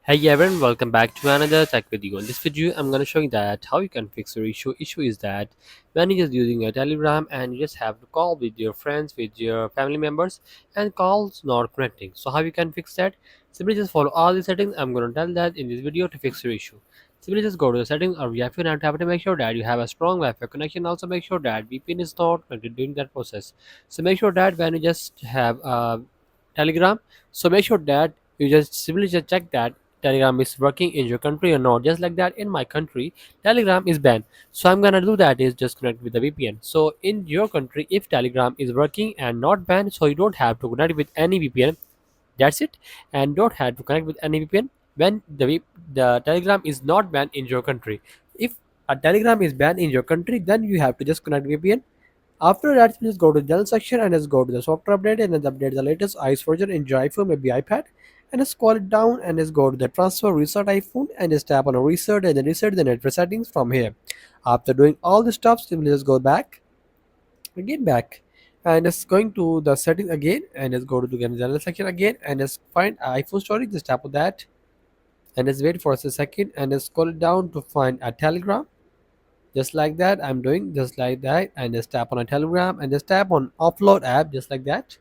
Hey everyone, welcome back to another tech video. In this video, I'm going to show you that how you can fix your issue. Issue is that when you're just using a Telegram and you just have to call with your friends, with your family members, and calls not connecting. So how you can fix that? Simply just follow all the settings. I'm going to tell that in this video to fix your issue. Simply just go to the settings or Wi-Fi and have to make sure that you have a strong Wi-Fi connection. Also make sure that VPN is not connected during that process. So make sure that when you just have Telegram, so make sure that you just simply just check that Telegram is working in your country or not. Just like that, in my country, Telegram is banned. So I'm gonna do that is just connect with the VPN. So in your country, if Telegram is working and not banned, so you don't have to connect with any VPN. That's it, and don't have to connect with any VPN when the Telegram is not banned in your country. If a Telegram is banned in your country, then you have to just connect VPN. After that, just go to the general section and just go to the software update and then update the latest iOS version in your iPhone, maybe iPad, and just scroll it down and just go to the transfer reset iPhone and just tap on a reset and then reset the network settings from here. After doing all the stuff, simply just go back, again back, and just going to the settings again and just go to the general section again and just find iPhone storage. Just tap on that and just wait for a second and just scroll it down to find a Telegram. Just like that, I'm doing just like that, and just tap on a Telegram and just tap on offload app just like that,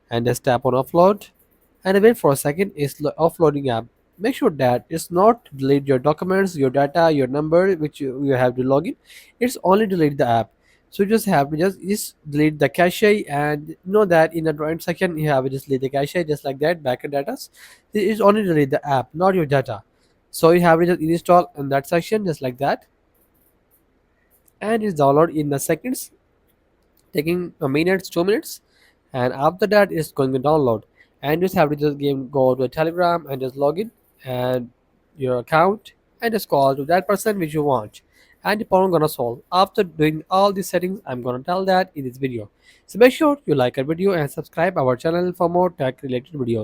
and just tap on offload and wait for a second. It's offloading app. Make sure that it's not delete your documents, your data, your number which you have to log in. It's only delete the app. So you just have to just delete the cache, and know that in the right section you have to just delete the cache just like that. Backup data, it is only delete the app, not your data. So you have to just install in that section just like that, and it's download in the seconds, taking a minute, 2 minutes, and after that it's going to download. And just have to just go to a Telegram and just log in and your account and just call to that person which you want, and the problem gonna solve. After doing all these settings, I'm gonna tell that in this video. So make sure you like our video and subscribe our channel for more tech related videos.